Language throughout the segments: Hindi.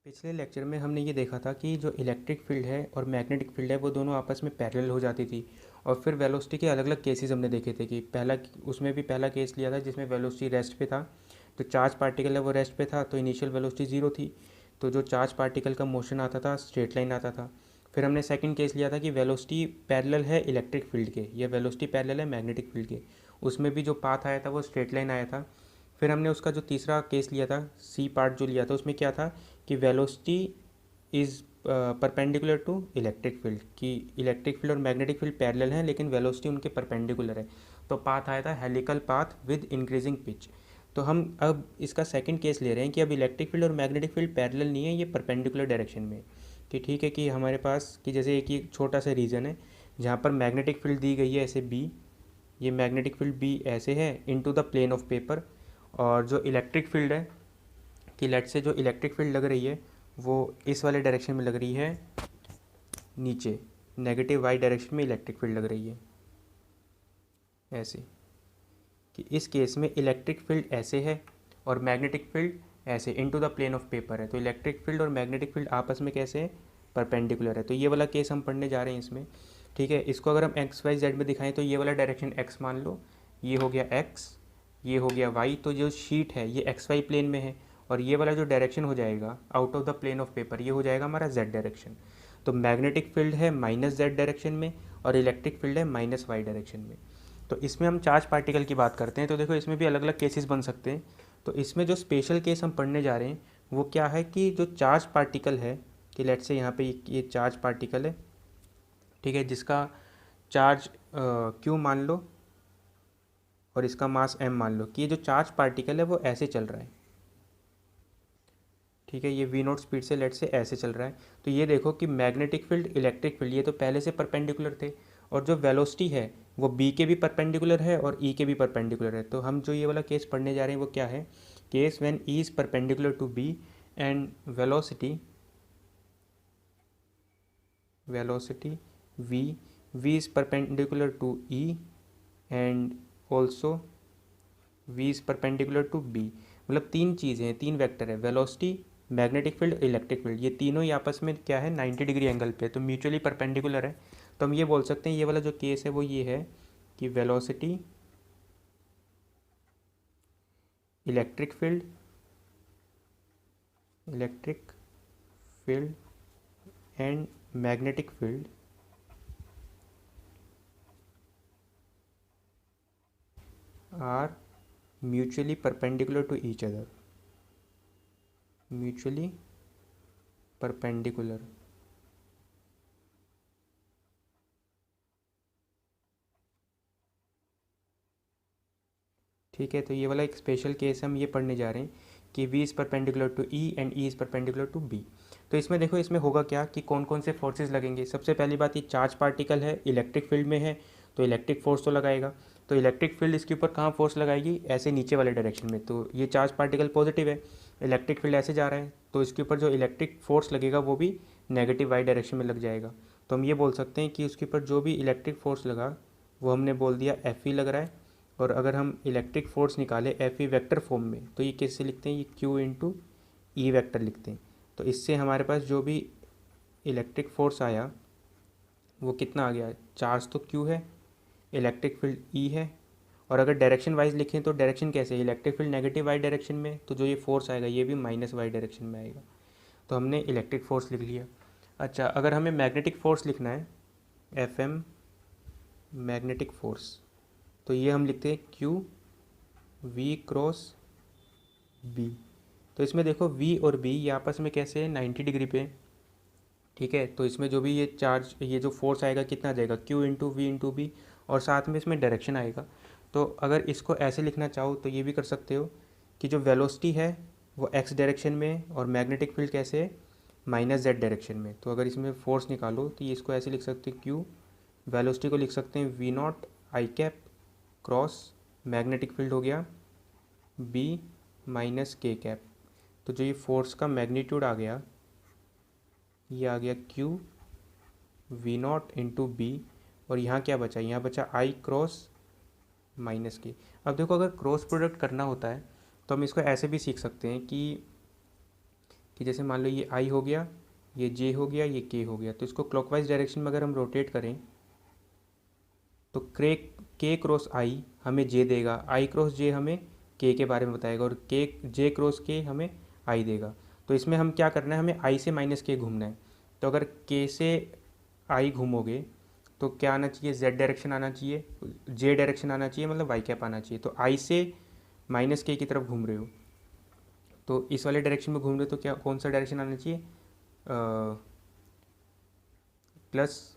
पिछले लेक्चर में हमने ये देखा था कि जो इलेक्ट्रिक फील्ड है और मैग्नेटिक फील्ड है वो दोनों आपस में पैरेलल हो जाती थी। और फिर वेलोसिटी के अलग अलग केसेस हमने देखे थे कि उसमें भी पहला केस लिया था जिसमें वेलोसिटी रेस्ट पे था। जो चार्ज पार्टिकल है वो रेस्ट पे था तो इनिशियल वेलोसिटी ज़ीरो थी। तो जो चार्ज पार्टिकल का मोशन आता था स्ट्रेट लाइन आता था। फिर हमने सेकंड केस लिया था कि वेलोसिटी पैरेलल है इलेक्ट्रिक फील्ड के या वेलोसिटी पैरेलल है मैग्नेटिक फील्ड के। उसमें भी जो पाथ आया था वो स्ट्रेट लाइन आया था। फिर हमने उसका जो तीसरा केस लिया था सी पार्ट जो लिया था उसमें क्या था कि velocity is perpendicular to electric field कि इलेक्ट्रिक फील्ड और मैग्नेटिक फील्ड पैरेलल हैं लेकिन वेलोसिटी उनके परपेंडिकुलर है। तो पाथ आया था helical path with increasing pitch. तो हम अब इसका सेकंड केस ले रहे हैं कि अब इलेक्ट्रिक फील्ड और मैग्नेटिक फील्ड पैरेलल नहीं है, ये परपेंडिकुलर डायरेक्शन में है। कि ठीक है कि हमारे पास कि जैसे एक ही छोटा सा रीजन है जहाँ पर मैग्नेटिक फील्ड दी गई है ऐसे बी, ये मैग्नेटिक फील्ड बी ऐसे है into the plane of paper. और जो इलेक्ट्रिक फील्ड है कि लेट से जो इलेक्ट्रिक फील्ड लग रही है वो इस वाले डायरेक्शन में लग रही है, नीचे नेगेटिव वाई डायरेक्शन में इलेक्ट्रिक फील्ड लग रही है ऐसे। कि इस केस में इलेक्ट्रिक फील्ड ऐसे है और मैग्नेटिक फील्ड ऐसे into the plane of paper है। तो इलेक्ट्रिक फील्ड और मैग्नेटिक फील्ड आपस में कैसे है, परपेंडिकुलर है। तो ये वाला केस हम पढ़ने जा रहे हैं इसमें। ठीक है, इसको अगर हम एक्स वाई जेड में दिखाएं तो ये वाला डायरेक्शन एक्स मान लो, ये हो गया एक्स, ये हो गया वाई। तो जो शीट है ये एक्स वाई प्लेन में है और ये वाला जो डायरेक्शन हो जाएगा out of the plane of paper ये हो जाएगा हमारा जेड डायरेक्शन। तो मैग्नेटिक फील्ड है माइनस जेड डायरेक्शन में और इलेक्ट्रिक फील्ड है माइनस वाई डायरेक्शन में। तो इसमें हम चार्ज पार्टिकल की बात करते हैं तो देखो इसमें भी अलग अलग केसेस बन सकते हैं। तो इसमें जो स्पेशल केस हम पढ़ने जा रहे हैं वो क्या है कि जो चार्ज पार्टिकल है कि लेट से यहाँ पे ये चार्ज पार्टिकल है, ठीक है, जिसका चार्ज क्यू मान लो और इसका मास एम मान लो। कि ये जो चार्ज पार्टिकल है वो ऐसे चल रहा है, ठीक है, ये वी नोट स्पीड से लेट से ऐसे चल रहा है। तो ये देखो कि मैग्नेटिक फील्ड इलेक्ट्रिक फील्ड ये तो पहले से परपेंडिकुलर थे और जो वेलोसिटी है वो बी के भी परपेंडिकुलर है और ई के भी परपेंडिकुलर है। तो हम जो ये वाला केस पढ़ने जा रहे हैं वो क्या है, case when E is perpendicular to B and velocity V is perpendicular to E and also V is perpendicular to B. मतलब तीन चीज़ें हैं, तीन वेक्टर है, velocity magnetic field electric field, ये तीनों ही आपस में क्या है 90 डिग्री एंगल पे, तो म्यूचुअली परपेंडिकुलर है। तो हम ये बोल सकते हैं ये वाला जो केस है वो ये है कि velocity electric field and magnetic field are mutually perpendicular to each other, mutually perpendicular. ठीक है, तो ये वाला एक स्पेशल केस हम ये पढ़ने जा रहे हैं कि v is perpendicular to e and e is perpendicular to b। तो इसमें देखो इसमें होगा क्या कि कौन कौन से फोर्सेस लगेंगे। सबसे पहली बात, ये चार्ज पार्टिकल है इलेक्ट्रिक फील्ड में है तो इलेक्ट्रिक फोर्स तो लगाएगा। तो इलेक्ट्रिक फील्ड इसके ऊपर कहाँ फोर्स लगाएगी, ऐसे नीचे वाले डायरेक्शन में। तो ये चार्ज पार्टिकल पॉजिटिव है, इलेक्ट्रिक फील्ड ऐसे जा रहा है तो इसके ऊपर जो इलेक्ट्रिक फोर्स लगेगा वो भी नेगेटिव वाई डायरेक्शन में लग जाएगा। तो हम ये बोल सकते हैं कि उसके ऊपर जो भी इलेक्ट्रिक फोर्स लगा वो हमने बोल दिया एफ ई लग रहा है। और अगर हम इलेक्ट्रिक फोर्स निकालें एफ ई वेक्टर फॉर्म में तो ये कैसे लिखते हैं, ये क्यू इंटू ई वेक्टर लिखते हैं। तो इससे हमारे पास जो भी इलेक्ट्रिक फोर्स आया वो कितना आ गया, चार्ज तो क्यू है, इलेक्ट्रिक फील्ड ई है। और अगर डायरेक्शन वाइज लिखें तो डायरेक्शन कैसे, electric field negative Y direction में तो जो ये फोर्स आएगा ये भी माइनस वाई डायरेक्शन में आएगा। तो हमने इलेक्ट्रिक फोर्स लिख लिया। अच्छा, अगर हमें मैग्नेटिक फोर्स लिखना है एफ एम मैग्नेटिक फोर्स तो ये हम लिखते हैं क्यू वी क्रॉस बी। तो इसमें देखो वी और बी ये आपस में कैसे है 90 डिग्री पे, ठीक है। तो इसमें जो भी ये चार्ज ये जो फोर्स आएगा कितना आ जाएगा Q into V into B और साथ में इसमें डायरेक्शन आएगा। तो अगर इसको ऐसे लिखना चाहो तो ये भी कर सकते हो कि जो वेलोसिटी है वो एक्स डायरेक्शन में और मैग्नेटिक फील्ड कैसे है माइनस जेड डायरेक्शन में। तो अगर इसमें फोर्स निकालो तो ये इसको ऐसे लिख सकते हैं क्यू, वेलोसिटी को लिख सकते हैं V naught I cap cross magnetic field हो गया बी माइनस के कैप। तो जो ये फोर्स का मैग्नीट्यूड आ गया ये आ गया Q V naught into B और यहाँ क्या बचा, यहाँ बचा आई क्रॉस माइनस के। अब देखो अगर क्रॉस प्रोडक्ट करना होता है तो हम इसको ऐसे भी सीख सकते हैं कि कि जैसे मान लो ये आई हो गया, ये जे हो गया, ये के हो गया, तो इसको क्लॉकवाइज डायरेक्शन में अगर हम रोटेट करें तो के क्रॉस आई हमें जे देगा, आई क्रॉस जे हमें के बारे में बताएगा, और के जे क्रॉस के हमें आई देगा। तो इसमें हम क्या करना है, हमें आई से माइनस के घूमना है। तो अगर के से आई घूमोगे तो क्या आना चाहिए, जेड डायरेक्शन आना चाहिए, जे डायरेक्शन आना चाहिए, मतलब वाई कैप आना चाहिए। तो आई से माइनस के की तरफ घूम रहे हो तो इस वाले डायरेक्शन में घूम रहे हो तो क्या कौन सा डायरेक्शन आना चाहिए, प्लस।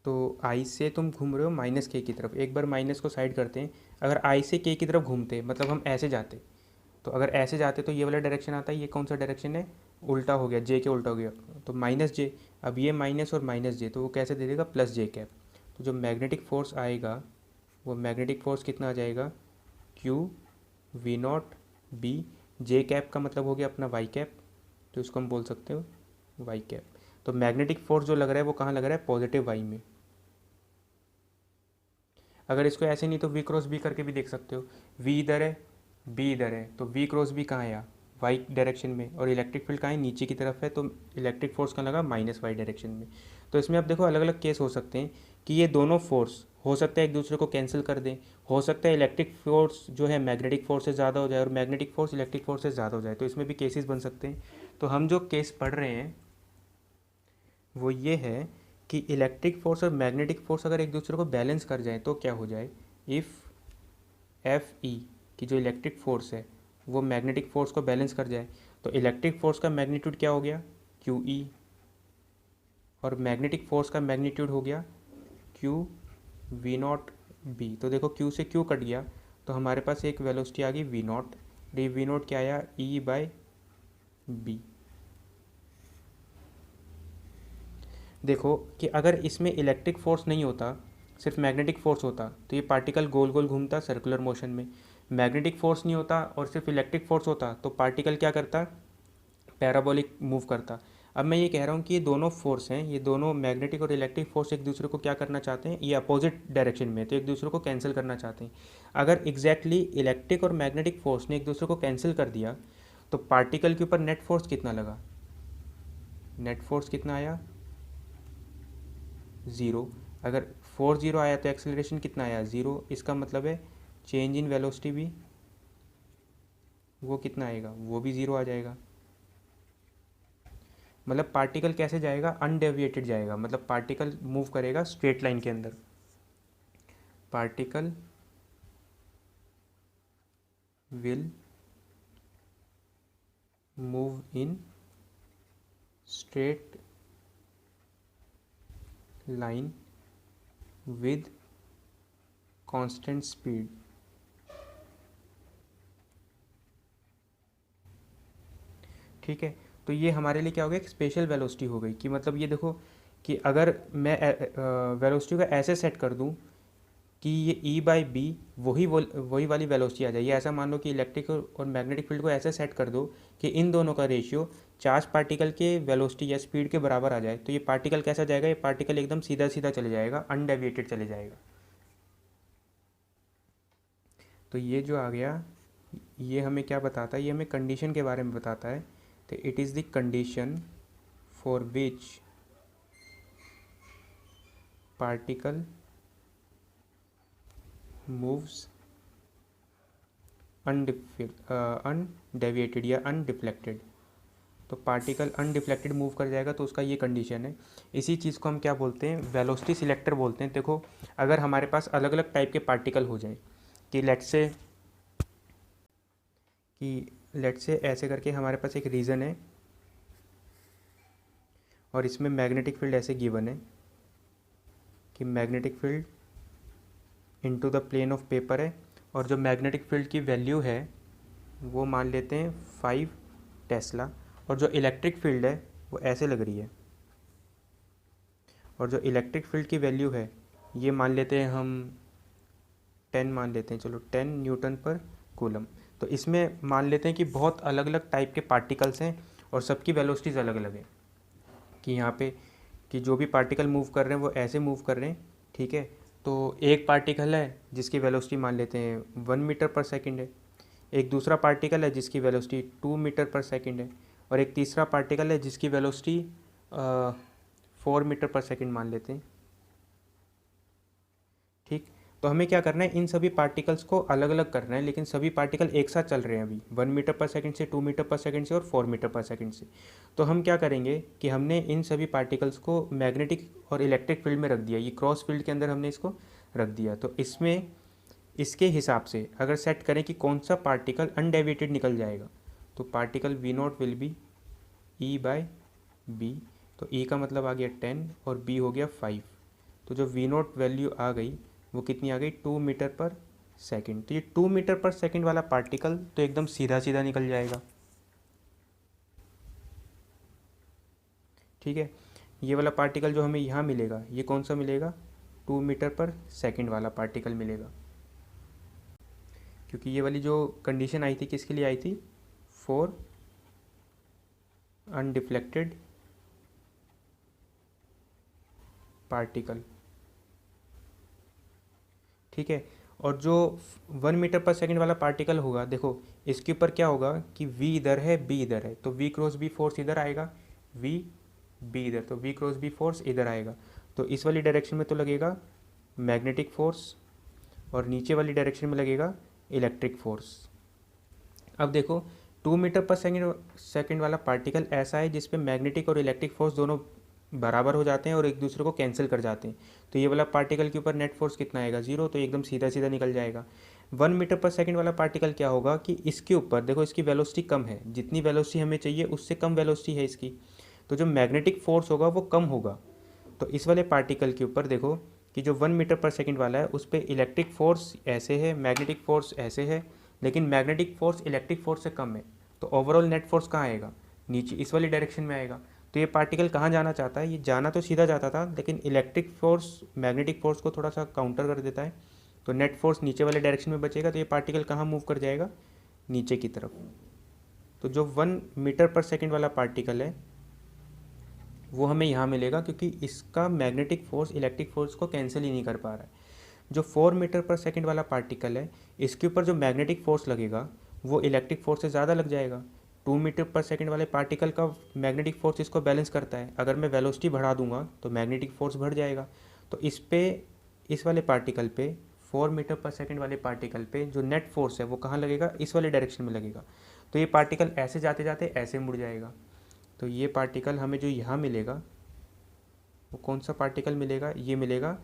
तो आई से तुम घूम रहे हो माइनस के की तरफ, एक बार माइनस को साइड करते हैं। अगर आई से के की तरफ घूमते मतलब हम ऐसे जाते, तो अगर ऐसे जाते तो ये वाला डायरेक्शन आता है, ये कौन सा डायरेक्शन है, उल्टा हो गया, जे के उल्टा हो गया, तो माइनस जे। अब ये माइनस और माइनस जे, तो वो कैसे दे देगा, प्लस जे कैप। तो जो मैग्नेटिक फोर्स आएगा वो मैग्नेटिक फोर्स कितना आ जाएगा, Q V naught B, J cap का मतलब हो गया अपना वाई कैप, तो इसको हम बोल सकते हो वाई कैप। तो मैग्नेटिक फोर्स जो लग रहा है वो कहाँ लग रहा है, पॉजिटिव वाई में। अगर इसको ऐसे नहीं तो वी क्रॉस बी करके भी देख सकते हो, वी इधर है बी इधर है, तो वी क्रॉस बी कहाँ है, वाई डायरेक्शन में, और इलेक्ट्रिक फील्ड कहाँ है, नीचे की तरफ है, तो इलेक्ट्रिक फोर्स कहाँ लगा, माइनस वाई डायरेक्शन में। तो इसमें आप देखो अलग अलग केस हो सकते हैं कि ये दोनों फोर्स हो सकता है एक दूसरे को कैंसिल कर दें, हो सकता है इलेक्ट्रिक फोर्स जो है मैग्नेटिक फोर्स से ज़्यादा हो जाए और मैग्नेटिक फोर्स इलेक्ट्रिक फोर्स से ज़्यादा हो जाए, तो इसमें भी केसेस बन सकते हैं। तो हम जो केस पढ़ रहे हैं वो ये है कि इलेक्ट्रिक फोर्स और मैग्नेटिक फोर्स अगर एक दूसरे को बैलेंस कर जाए तो क्या हो जाए, इफ़ एफ ई की जो इलेक्ट्रिक फोर्स है वो मैग्नेटिक फोर्स को बैलेंस कर जाए, तो इलेक्ट्रिक फोर्स का मैग्नीट्यूड क्या हो गया, क्यू ई, और मैग्नेटिक फोर्स का मैग्नीट्यूड हो गया क्यू वी नॉट बी। तो देखो क्यू से क्यू कट गया तो हमारे पास एक वेलोसिटी आ गई V naught, D V naught क्या आया, ई बाय बी। देखो कि अगर इसमें इलेक्ट्रिक फोर्स नहीं होता, सिर्फ मैग्नेटिक फोर्स होता, तो ये पार्टिकल गोल गोल घूमता सर्कुलर मोशन में। मैग्नेटिक फोर्स नहीं होता और सिर्फ इलेक्ट्रिक फोर्स होता तो पार्टिकल क्या करता, पैराबोलिक मूव करता। अब मैं ये कह रहा हूँ कि ये दोनों फोर्स हैं, ये दोनों मैग्नेटिक और इलेक्ट्रिक फोर्स एक दूसरे को क्या करना चाहते हैं, ये अपोजिट डायरेक्शन में, तो एक दूसरे को कैंसिल करना चाहते हैं। अगर एग्जैक्टली इलेक्ट्रिक और मैग्नेटिक फोर्स ने एक दूसरे को कैंसिल कर दिया तो पार्टिकल के ऊपर नेट फोर्स कितना लगा, नेट फोर्स कितना आया, ज़ीरो। अगर फोर्स ज़ीरो आया तो एक्सेलरेशन कितना आया, ज़ीरो। इसका मतलब है चेंज इन वेलोसिटी भी वो कितना आएगा, वो भी ज़ीरो आ जाएगा। मतलब पार्टिकल कैसे जाएगा, अनडेविएटेड जाएगा, मतलब पार्टिकल मूव करेगा स्ट्रेट लाइन के अंदर, particle will move in straight line with constant speed. ठीक है, तो ये हमारे लिए क्या हो गया, एक स्पेशल वेलोसिटी हो गई, कि मतलब ये देखो कि अगर मैं वेलोसिटी को ऐसे सेट कर दूं कि ये ई बाई बी वही वाली वेलोसिटी आ जाए। ये ऐसा मान लो कि इलेक्ट्रिक और मैग्नेटिक फील्ड को ऐसे सेट कर दो कि इन दोनों का रेशियो चार्ज पार्टिकल के वेलोसिटी या स्पीड के बराबर आ जाए, तो ये पार्टिकल कैसा जाएगा, ये पार्टिकल एकदम सीधा सीधा चले जाएगा, अनडेविएटेड चले जाएगा। तो ये जो आ गया ये हमें क्या बताता है, ये हमें कंडीशन के बारे में बताता है। तो it is the condition for which particle moves undeviated या अनडिफ्लेक्टेड। तो पार्टिकल अनडिफ्लेक्टेड मूव कर जाएगा तो उसका ये कंडीशन है। इसी चीज़ को हम क्या बोलते हैं, वेलोसिटी सिलेक्टर बोलते हैं। देखो अगर हमारे पास अलग अलग टाइप के पार्टिकल हो जाए कि लेट्स से ऐसे करके हमारे पास एक रीजन है और इसमें मैग्नेटिक फील्ड ऐसे गिवन है कि magnetic field into the plane of paper है, और जो मैग्नेटिक फील्ड की वैल्यू है वो मान लेते हैं 5 टेस्ला, और जो इलेक्ट्रिक फील्ड है वो ऐसे लग रही है, और जो इलेक्ट्रिक फील्ड की वैल्यू है ये मान लेते हैं हम 10 मान लेते हैं, चलो 10 न्यूटन पर कूलम। तो इसमें मान लेते हैं कि बहुत अलग अलग टाइप के पार्टिकल्स हैं और सबकी वेलोसिटीज़ अलग अलग है, कि यहाँ पे कि जो भी पार्टिकल मूव कर रहे हैं वो ऐसे मूव कर रहे हैं। ठीक है, तो एक पार्टिकल है जिसकी वेलोसिटी मान लेते हैं 1 मीटर पर सेकंड है, एक दूसरा पार्टिकल है जिसकी वेलोसिटी 2 मीटर पर सेकेंड है, और एक तीसरा पार्टिकल है जिसकी वेलोसिटी 4 मीटर पर सेकेंड मान लेते हैं। ठीक, तो हमें क्या करना है, इन सभी पार्टिकल्स को अलग अलग करना है, लेकिन सभी पार्टिकल एक साथ चल रहे हैं अभी 1 मीटर पर सेकेंड से, 2 मीटर पर सेकेंड से और 4 मीटर पर सेकेंड से। तो हम क्या करेंगे कि हमने इन सभी पार्टिकल्स को मैग्नेटिक और इलेक्ट्रिक फील्ड में रख दिया, ये क्रॉस फील्ड के अंदर हमने इसको रख दिया। तो इसमें इसके हिसाब से अगर सेट करें कि कौन सा पार्टिकल अनडेविएटेड निकल जाएगा, तो particle V0 will be E/B। तो E का मतलब आ गया 10 और B हो गया 5। तो जो V0 वैल्यू आ गई वो कितनी आ गई, 2 मीटर पर सेकेंड। तो ये 2 मीटर पर सेकेंड वाला पार्टिकल तो एकदम सीधा सीधा निकल जाएगा। ठीक है, ये वाला पार्टिकल जो हमें यहाँ मिलेगा ये कौन सा मिलेगा, 2 मीटर पर सेकेंड वाला पार्टिकल मिलेगा, क्योंकि ये वाली जो कंडीशन आई थी किसके लिए आई थी, फॉर अनडिफ्लेक्टेड पार्टिकल। ठीक है, और जो 1 मीटर पर सेकेंड वाला पार्टिकल होगा, देखो इसके ऊपर क्या होगा कि V इधर है, B इधर है, तो V क्रॉस B फोर्स इधर आएगा, V B इधर, तो V क्रॉस B फोर्स इधर आएगा। तो इस वाली डायरेक्शन में तो लगेगा मैग्नेटिक फोर्स और नीचे वाली डायरेक्शन में लगेगा इलेक्ट्रिक फोर्स। अब देखो 2 मीटर पर सेकेंड वाला पार्टिकल ऐसा है जिसपे मैग्नेटिक और इलेक्ट्रिक फोर्स दोनों बराबर हो जाते हैं और एक दूसरे को कैंसिल कर जाते हैं। तो ये वाला पार्टिकल के ऊपर नेट फोर्स कितना आएगा, 0, तो एकदम सीधा सीधा निकल जाएगा। 1 मीटर पर सेकेंड वाला पार्टिकल क्या होगा कि इसके ऊपर देखो इसकी वेलोसिटी कम है, जितनी वेलोसिटी हमें चाहिए उससे कम वेलोसिटी है इसकी, तो जो मैग्नेटिक फोर्स होगा वो कम होगा। तो इस वाले पार्टिकल के ऊपर देखो कि जो 1 मीटर पर सेकेंड वाला है उस पर इलेक्ट्रिक फोर्स ऐसे है, मैग्नेटिक फोर्स ऐसे है, लेकिन मैग्नेटिक फोर्स इलेक्ट्रिक फोर्स से कम है। तो ओवरऑल नेट फोर्स कहाँ आएगा, नीचे इस वाली डायरेक्शन में आएगा। तो ये पार्टिकल कहाँ जाना चाहता है, ये जाना तो सीधा जाता था, लेकिन इलेक्ट्रिक फोर्स मैग्नेटिक फोर्स को थोड़ा सा काउंटर कर देता है, तो नेट फोर्स नीचे वाले डायरेक्शन में बचेगा। तो ये पार्टिकल कहाँ मूव कर जाएगा, नीचे की तरफ। तो जो 1 मीटर पर सेकेंड वाला पार्टिकल है वो हमें यहाँ मिलेगा, क्योंकि इसका मैग्नेटिक फोर्स इलेक्ट्रिक फोर्स को कैंसिल ही नहीं कर पा रहा है। जो 4 मीटर पर सेकेंड वाला पार्टिकल है इसके ऊपर जो मैग्नेटिक फोर्स लगेगा वो इलेक्ट्रिक फोर्स से ज़्यादा लग जाएगा। 2 मीटर पर सेकेंड वाले पार्टिकल का मैग्नेटिक फोर्स इसको बैलेंस करता है, अगर मैं वेलोसिटी बढ़ा दूंगा तो मैग्नेटिक फोर्स बढ़ जाएगा। तो इस वाले पार्टिकल पे 4 मीटर पर सेकेंड वाले पार्टिकल पे जो नेट फोर्स है वो कहाँ लगेगा, इस वाले डायरेक्शन में लगेगा। तो ये पार्टिकल ऐसे जाते जाते ऐसे मुड़ जाएगा। तो ये पार्टिकल हमें जो यहाँ मिलेगा वो कौन सा पार्टिकल मिलेगा, ये मिलेगा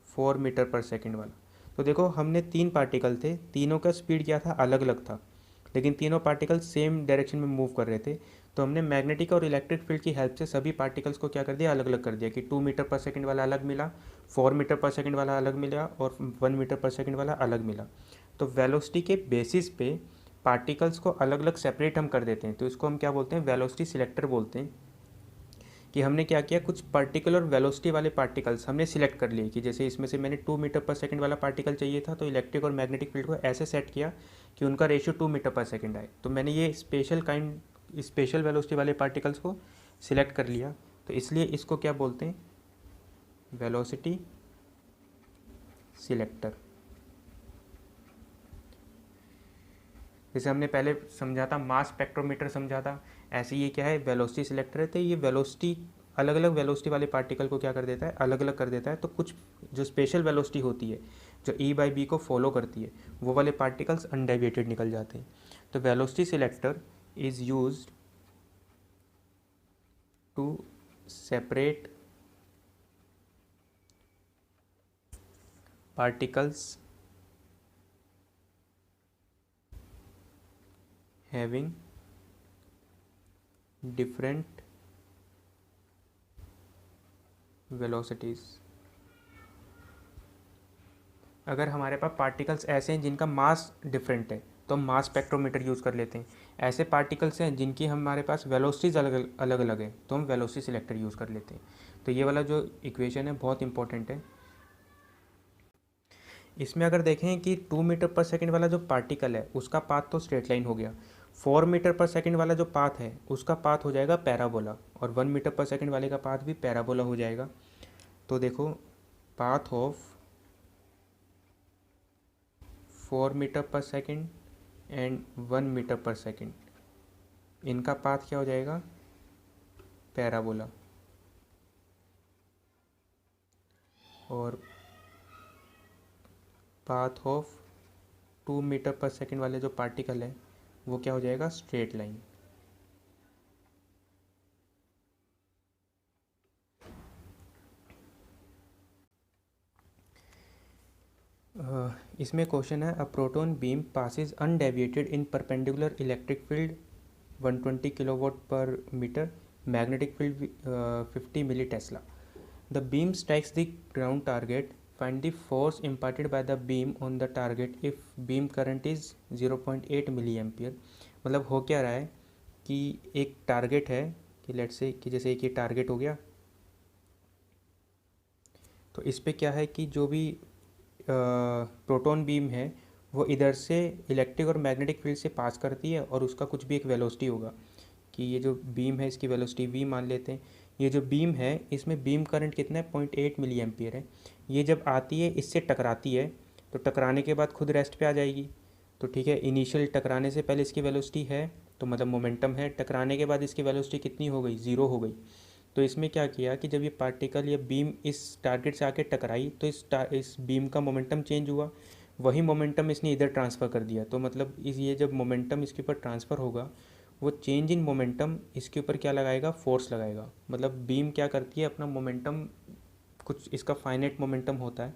4 मीटर पर सेकेंड वाला। तो देखो हमने 3 पार्टिकल थे, तीनों का स्पीड क्या था, अलग अलग था, लेकिन तीनों पार्टिकल सेम डायरेक्शन में मूव कर रहे थे। तो हमने मैग्नेटिक और इलेक्ट्रिक फील्ड की हेल्प से सभी पार्टिकल्स को क्या कर दिया, अलग अलग कर दिया कि 2 मीटर पर सेकेंड वाला अलग मिला, 4 मीटर पर सेकेंड वाला अलग मिला और 1 मीटर पर सेकेंड वाला अलग मिला। तो वेलोसिटी के बेसिस पे पार्टिकल्स को अलग अलग सेपरेट हम कर देते हैं, तो इसको हम क्या बोलते हैं, वेलोसिटी सिलेक्टर बोलते हैं। कि हमने क्या किया, कुछ पर्टिकुलर वेलोसिटी वाले पार्टिकल्स हमने सिलेक्ट कर लिए, कि जैसे इसमें से मैंने 2 मीटर पर सेकेंड वाला पार्टिकल चाहिए था, तो इलेक्ट्रिक और मैग्नेटिक फील्ड को ऐसे सेट किया कि उनका रेशियो 2 मीटर पर सेकेंड आए। तो मैंने ये स्पेशल वेलोसिटी वाले पार्टिकल्स को सिलेक्ट कर लिया, तो इसलिए इसको क्या बोलते हैं, वेलोसिटी सिलेक्टर। जैसे हमने पहले समझा था मास स्पेक्ट्रोमीटर समझा था, ऐसे ये क्या है, वेलोसिटी सिलेक्टर है। तो ये वेलोसिटी अलग अलग वेलोसिटी वाले पार्टिकल को क्या कर देता है, अलग अलग कर देता है। तो कुछ जो स्पेशल वेलोसिटी होती है जो E/B को फॉलो करती है वो वाले पार्टिकल्स अनडेविएटेड निकल जाते हैं। तो velocity selector is used to separate particles having different velocities। अगर हमारे पास पार्टिकल्स ऐसे हैं जिनका मास डिफरेंट है तो हम मास स्पेक्ट्रोमीटर यूज़ कर लेते हैं। ऐसे पार्टिकल्स हैं जिनकी हमारे पास वेलोसिटीज़ अलग अलग है तो हम वेलोसिटी सिलेक्टर यूज़ कर लेते हैं। तो ये वाला जो इक्वेशन है बहुत इंपॉर्टेंट है। इसमें अगर देखें कि 2 मीटर पर सेकेंड वाला जो पार्टिकल है उसका पाथ तो स्ट्रेट लाइन हो गया, 4 मीटर पर सेकेंड वाला जो पाथ है उसका पाथ हो जाएगा पैराबोला, और 1 मीटर पर सेकेंड वाले का पाथ भी पैराबोला हो जाएगा। तो देखो पाथ ऑफ 4 मीटर पर सेकेंड एंड 1 मीटर पर सेकेंड। इनका पाथ क्या हो जाएगा, पैराबोला। और पाथ ऑफ 2 मीटर पर सेकेंड वाले जो पार्टिकल है वो क्या हो जाएगा, स्ट्रेट लाइन। इसमें क्वेश्चन है, a proton beam passes undeviated in perpendicular electric field 120 kilowatt per metre, magnetic field 50 millitesla. The beam strikes the ground target, find the force imparted by the beam on the target if beam current is 0.8 milliampere. मतलब हो क्या रहा है कि एक टारगेट है, कि लेट्स से कि जैसे एक ये टारगेट हो गया, तो इस पे क्या है कि जो भी प्रोटॉन बीम है वो इधर से इलेक्ट्रिक और मैग्नेटिक फील्ड से पास करती है, और उसका कुछ भी एक वेलोसिटी होगा, कि ये जो बीम है इसकी वेलोसिटी v मान लेते हैं। ये जो बीम है इसमें बीम करंट कितना है, 0.8 मिली एम्पियर है। ये जब आती है इससे टकराती है, तो टकराने के बाद खुद रेस्ट पे आ जाएगी। तो ठीक है, इनिशियल टकराने से पहले इसकी वेलोसिटी है, तो मतलब मोमेंटम है। टकराने के बाद इसकी वेलोसिटी कितनी हो गई, ज़ीरो हो गई। तो इसमें क्या किया कि जब ये पार्टिकल या बीम इस टारगेट से आके टकराई, तो इस बीम का मोमेंटम चेंज हुआ, वही मोमेंटम इसने इधर ट्रांसफ़र कर दिया। तो मतलब इस ये जब मोमेंटम इसके ऊपर ट्रांसफ़र होगा, वो चेंज इन मोमेंटम इसके ऊपर क्या लगाएगा, फोर्स लगाएगा। मतलब बीम क्या करती है, अपना मोमेंटम, कुछ इसका फाइनाइट मोमेंटम होता है,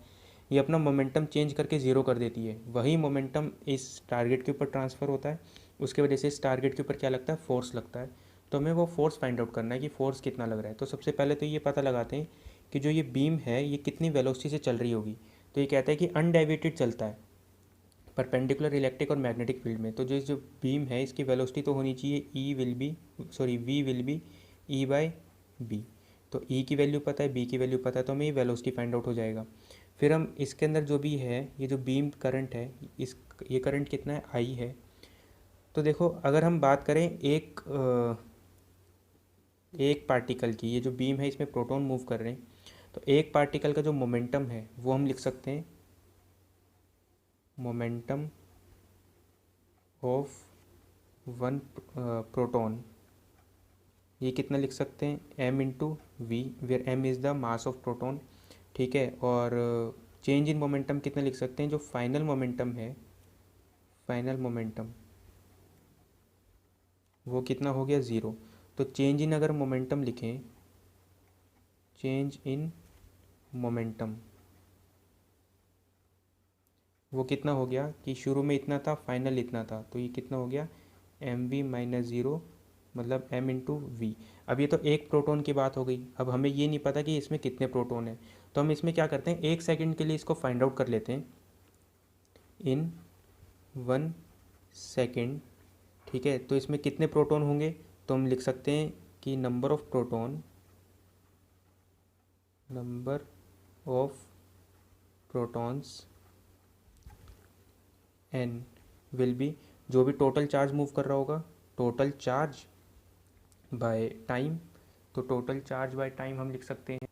ये अपना मोमेंटम चेंज करके ज़ीरो कर देती है। वही मोमेंटम इस टारगेट के ऊपर ट्रांसफ़र होता है, उसके वजह से इस टारगेट के ऊपर क्या लगता है, फोर्स लगता है। तो हमें वो फोर्स फाइंड आउट करना है कि फोर्स कितना लग रहा है। तो सबसे पहले तो ये पता लगाते हैं कि जो ये बीम है ये कितनी वेलोसिटी से चल रही होगी। तो ये कहता है कि अनडेविएटेड चलता है परपेंडिकुलर इलेक्ट्रिक और मैग्नेटिक फील्ड में। तो जो बीम है इसकी वेलोसिटी तो होनी चाहिए V will be E by B. तो ई की वैल्यू पता है, बी की वैल्यू पता है, तो हमें ये वेलोसिटी फाइंड आउट हो जाएगा। फिर हम इसके अंदर जो भी है, ये जो बीम करंट है, ये करंट कितना है, आई है। तो देखो, अगर हम बात करें एक पार्टिकल की, ये जो बीम है इसमें प्रोटॉन मूव कर रहे हैं, तो एक पार्टिकल का जो मोमेंटम है वो हम लिख सकते हैं मोमेंटम ऑफ वन प्रोटॉन। ये कितना लिख सकते हैं, m into V, where m is the mass of proton. ठीक है, और चेंज इन मोमेंटम कितना लिख सकते हैं, जो फाइनल मोमेंटम है, फाइनल मोमेंटम वो कितना हो गया, ज़ीरो। तो चेंज इन अगर मोमेंटम लिखें, चेंज इन मोमेंटम वो कितना हो गया कि शुरू में इतना था, फाइनल इतना था, तो ये कितना हो गया, एम वी माइनस ज़ीरो, मतलब m इंटू वी। अब ये तो एक प्रोटॉन की बात हो गई। अब हमें ये नहीं पता कि इसमें कितने प्रोटॉन हैं, तो हम इसमें क्या करते हैं, 1 सेकंड के लिए इसको फाइंड आउट कर लेते हैं, इन 1 सेकंड। ठीक है, तो इसमें कितने प्रोटॉन होंगे, तो हम लिख सकते हैं कि number of proton, number of protons N will be, जो भी टोटल चार्ज मूव कर रहा होगा, टोटल चार्ज बाय टाइम। तो टोटल चार्ज बाय टाइम हम लिख सकते हैं,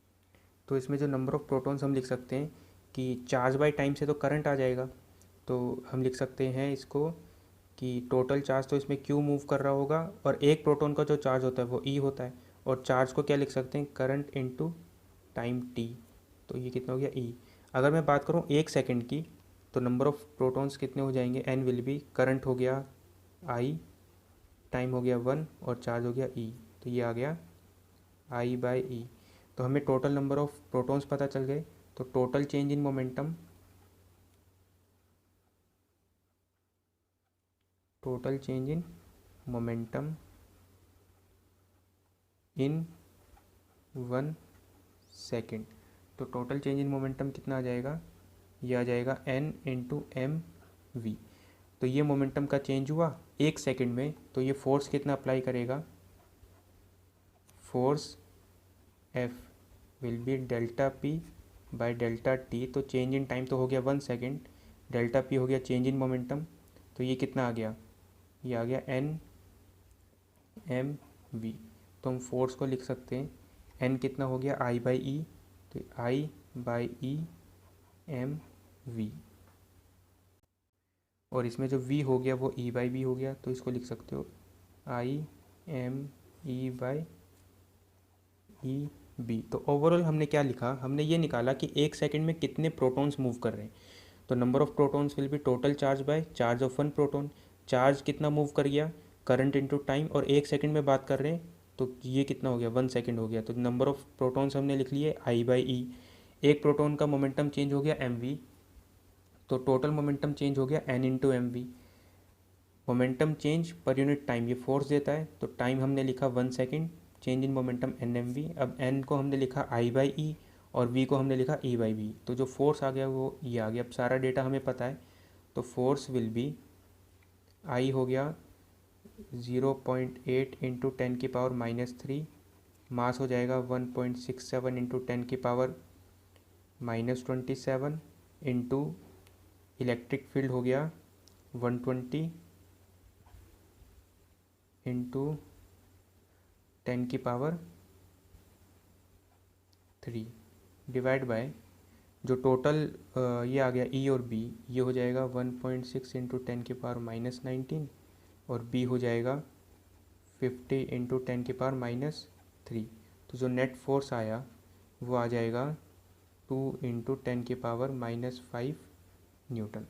तो इसमें जो नंबर ऑफ़ प्रोटॉन्स हम लिख सकते हैं कि चार्ज बाय टाइम से तो करंट आ जाएगा, तो हम लिख सकते हैं इसको कि टोटल चार्ज तो इसमें क्यू मूव कर रहा होगा, और एक प्रोटॉन का जो चार्ज होता है वो ई होता है, और चार्ज को क्या लिख सकते हैं, करंट इनटू टाइम टी। तो ये कितना हो गया, ई। अगर मैं बात करूँ 1 सेकंड की, तो नंबर ऑफ़ प्रोटॉन्स कितने हो जाएंगे, एन विल बी, करंट हो गया आई, टाइम हो गया 1, और चार्ज हो गया ई। तो ये आ गया आई बाय ई। तो हमें टोटल नंबर ऑफ़ प्रोटॉन्स पता चल गए। तो total change in momentum, total change in momentum in 1 second. तो टोटल चेंज इन मोमेंटम कितना आ जाएगा, ये आ जाएगा n इंटू एम वी। तो ये मोमेंटम का चेंज हुआ 1 सेकंड में, तो ये फोर्स कितना अप्लाई करेगा, force F will be delta P by delta T. तो चेंज इन टाइम तो हो गया 1 सेकंड, डेल्टा पी हो गया चेंज इन मोमेंटम। तो ये कितना आ गया, ये आ गया एन एम वी। तो हम फोर्स को लिख सकते हैं, एन कितना हो गया, आई बाई ई, तो आई बाई ई एम वी। और इसमें जो v हो गया वो E/b हो गया, तो इसको लिख सकते हो ImE/E/b। तो ओवरऑल हमने क्या लिखा, हमने ये निकाला कि 1 सेकंड में कितने प्रोटॉन्स मूव कर रहे हैं। तो number of protons will be total charge by charge of one proton. Charge कितना मूव कर गया, करंट इनटू टाइम, और 1 सेकंड में बात कर रहे हैं तो ये कितना हो गया, 1 सेकंड हो गया। तो नंबर ऑफ प्रोटॉन्स हमने लिख लिए I/E। एक प्रोटॉन का मोमेंटम चेंज हो गया mv, तो टोटल मोमेंटम चेंज हो गया n into mv। Momentum change per unit time, ये फोर्स देता है, तो टाइम हमने लिखा 1 second, change in momentum nmv। अब n को हमने लिखा I/E और v को हमने लिखा E/b। तो जो फोर्स आ गया वो ये आ गया। अब सारा डेटा हमें पता है, तो फोर्स विल बी I हो गया 0.8 इंटू 10⁻³ मास हो जाएगा 1.67 इंटू 10⁻27 इंटू इलेक्ट्रिक फील्ड हो गया 120 इंटू 10⁻³ डिवाइड बाय जो टोटल ये आ गया E और B, ये हो जाएगा 1.6 इंटू 10⁻⁻19 और B हो जाएगा 50 इंटू 10⁻³ तो जो नेट फोर्स आया वो आ जाएगा 2 इंटू 10⁻⁵ न्यूटन।